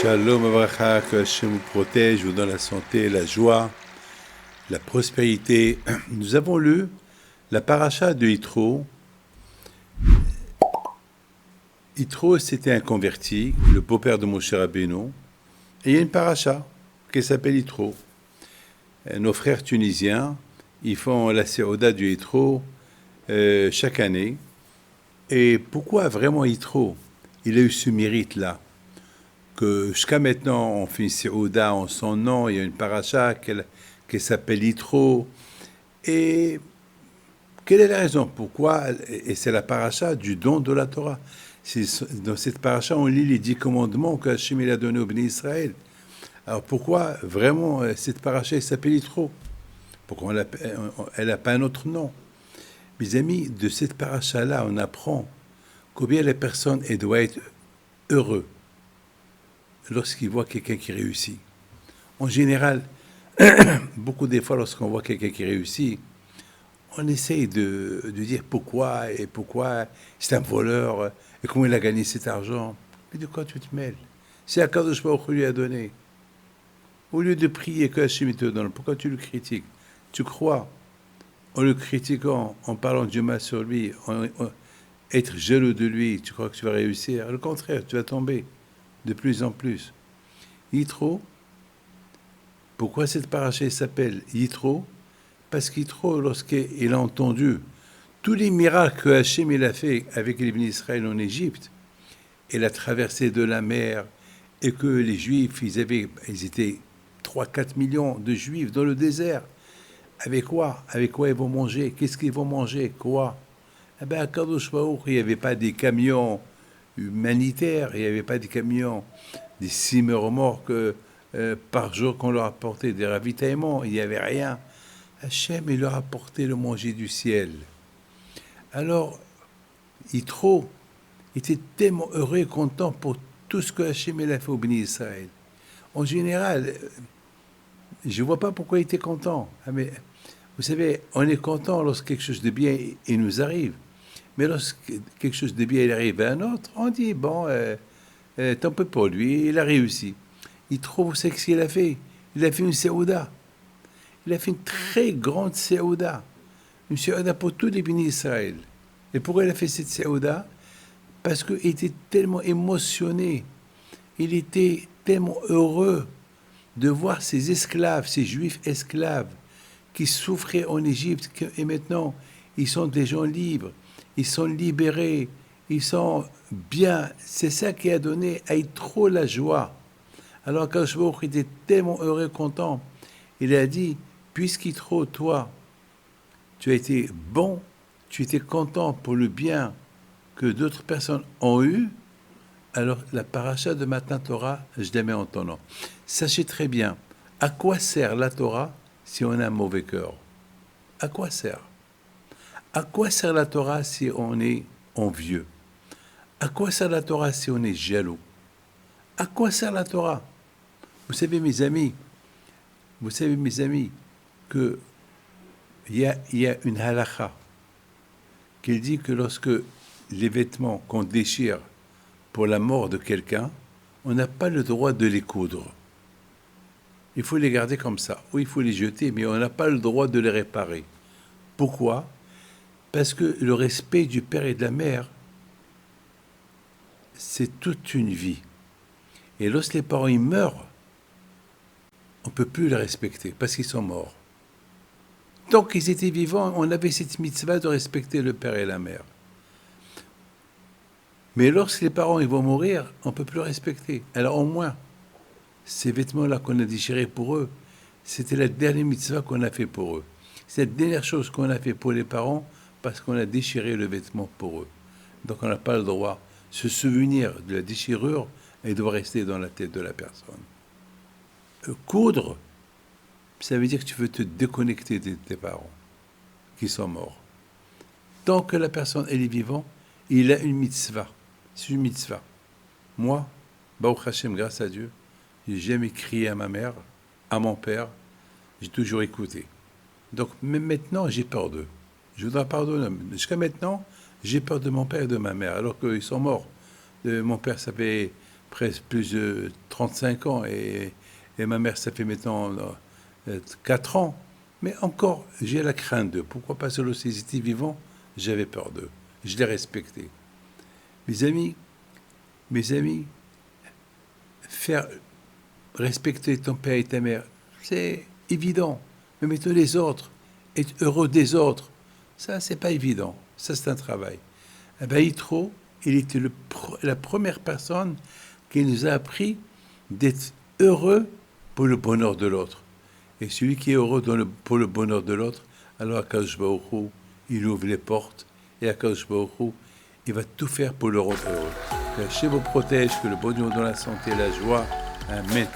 Shalom Avracha, que Hachem vous protège, vous donne la santé, la joie, la prospérité. Nous avons lu la paracha de Yitro. Yitro, c'était un converti, le beau-père de Moshe Rabbeinu. Et il y a une paracha qui s'appelle Yitro. Nos frères tunisiens, ils font la séoda du Yitro chaque année. Et pourquoi vraiment Yitro? Il a eu ce mérite-là. Que jusqu'à maintenant, on fait une séouda en son nom, il y a une paracha qui s'appelle Yitro. Et quelle est la raison? Pourquoi? Et c'est la paracha du don de la Torah. Dans cette paracha, on lit les 10 commandements que Hachem a donnés au Béni Israël. Alors pourquoi vraiment cette paracha s'appelle Yitro? Pourquoi elle n'a pas un autre nom? Mes amis, de cette paracha-là, on apprend combien la personne doit être heureuse lorsqu'il voit quelqu'un qui réussit. En général, beaucoup des fois, lorsqu'on voit quelqu'un qui réussit, on essaye de dire pourquoi c'est un voleur, et comment il a gagné cet argent. Mais de quoi tu te mêles? C'est Akadosh Baruch Hu lui a donné. Au lieu de prier que Hachem te donne, pourquoi tu le critiques? Tu crois, en le critiquant, en parlant du mal sur lui, être jaloux de lui, tu crois que tu vas réussir? Au contraire, tu vas tomber de plus en plus. Yitro, pourquoi cette paracha s'appelle Yitro? Parce qu'Yitro, lorsqu'il a entendu tous les miracles que Hachem il a fait avec les bénis d'Israël en Égypte, et la traversée de la mer, et que les Juifs, ils étaient 3-4 millions de Juifs dans le désert. Avec quoi? Avec quoi ils vont manger? Qu'est-ce qu'ils vont manger? Quoi? Eh bien, à Kadosh Baruch, il n'y avait pas des camions humanitaires, il n'y avait pas des camions, des 6 remorques par jour qu'on leur apportait, des ravitaillements, il n'y avait rien. Hachem, il leur apportait le manger du ciel. Alors, Yitro était tellement heureux et content pour tout ce que Hachem il a fait au Béni Israël. En général, je ne vois pas pourquoi il était content. Mais vous savez, on est content lorsque quelque chose de bien il nous arrive. Mais lorsque quelque chose de bien il arrive à un autre, on dit, bon, tant pis pour lui, il a réussi. Il trouve ce qu'il a fait. Il a fait une séouda. Il a fait une très grande séouda. Une séouda pour tous les bénis d'Israël. Et pourquoi il a fait cette séouda? Parce qu'il était tellement émotionné. Il était tellement heureux de voir ces esclaves, ces juifs esclaves, qui souffraient en Égypte, et maintenant, ils sont des gens libres. Ils sont libérés. Ils sont bien. C'est ça qui a donné à Yitro la joie. Alors Akadosh Baruch Hu était tellement heureux et content. Il a dit, puisqu'Yitro, toi, tu as été bon, tu étais content pour le bien que d'autres personnes ont eu, alors la paracha de Matan Torah, je la mets en ton nom. Sachez très bien, à quoi sert la Torah si on a un mauvais cœur? À quoi sert? À quoi sert la Torah si on est envieux? À quoi sert la Torah si on est jaloux? À quoi sert la Torah? Vous savez, mes amis, que il y a une halakha qui dit que lorsque les vêtements qu'on déchire pour la mort de quelqu'un, on n'a pas le droit de les coudre. Il faut les garder comme ça. Ou il faut les jeter, mais on n'a pas le droit de les réparer. Pourquoi? Parce que le respect du père et de la mère, c'est toute une vie. Et lorsque les parents ils meurent, on ne peut plus les respecter parce qu'ils sont morts. Tant qu'ils étaient vivants, on avait cette mitzvah de respecter le père et la mère. Mais lorsque les parents ils vont mourir, on ne peut plus le respecter. Alors au moins, ces vêtements-là qu'on a déchirés pour eux, c'était la dernière mitzvah qu'on a fait pour eux. C'est la dernière chose qu'on a fait pour les parents parce qu'on a déchiré le vêtement pour eux. Donc on n'a pas le droit. Se souvenir de la déchirure, elle doit rester dans la tête de la personne. Coudre, ça veut dire que tu veux te déconnecter de tes parents qui sont morts. Tant que la personne elle est vivante, il a une mitzvah. C'est une mitzvah. Moi, Baruch Hashem, grâce à Dieu, j'ai jamais crié à ma mère, à mon père, j'ai toujours écouté. Donc même maintenant, j'ai peur d'eux. Je voudrais pardonner. Jusqu'à maintenant, j'ai peur de mon père et de ma mère, alors qu'ils sont morts. Mon père, ça fait presque plus de 35 ans et ma mère, ça fait maintenant 4 ans. Mais encore, j'ai la crainte d'eux. Pourquoi? Parce que lorsqu'ils étaient vivants, j'avais peur d'eux. Je les respectais. Mes amis, faire respecter ton père et ta mère, c'est évident. Mais mettons les autres, être heureux des autres, ça, c'est pas évident. Ça, c'est un travail. Eh bien, Yitro, il était la première personne qui nous a appris d'être heureux pour le bonheur de l'autre. Et celui qui est heureux pour le bonheur de l'autre, alors Akadosh Baruch Hu, il ouvre les portes, et Akadosh Baruch Hu, il va tout faire pour le rendre heureux. Que Hachem vous protège, que le bon Dieu donne la santé et la joie. Amen.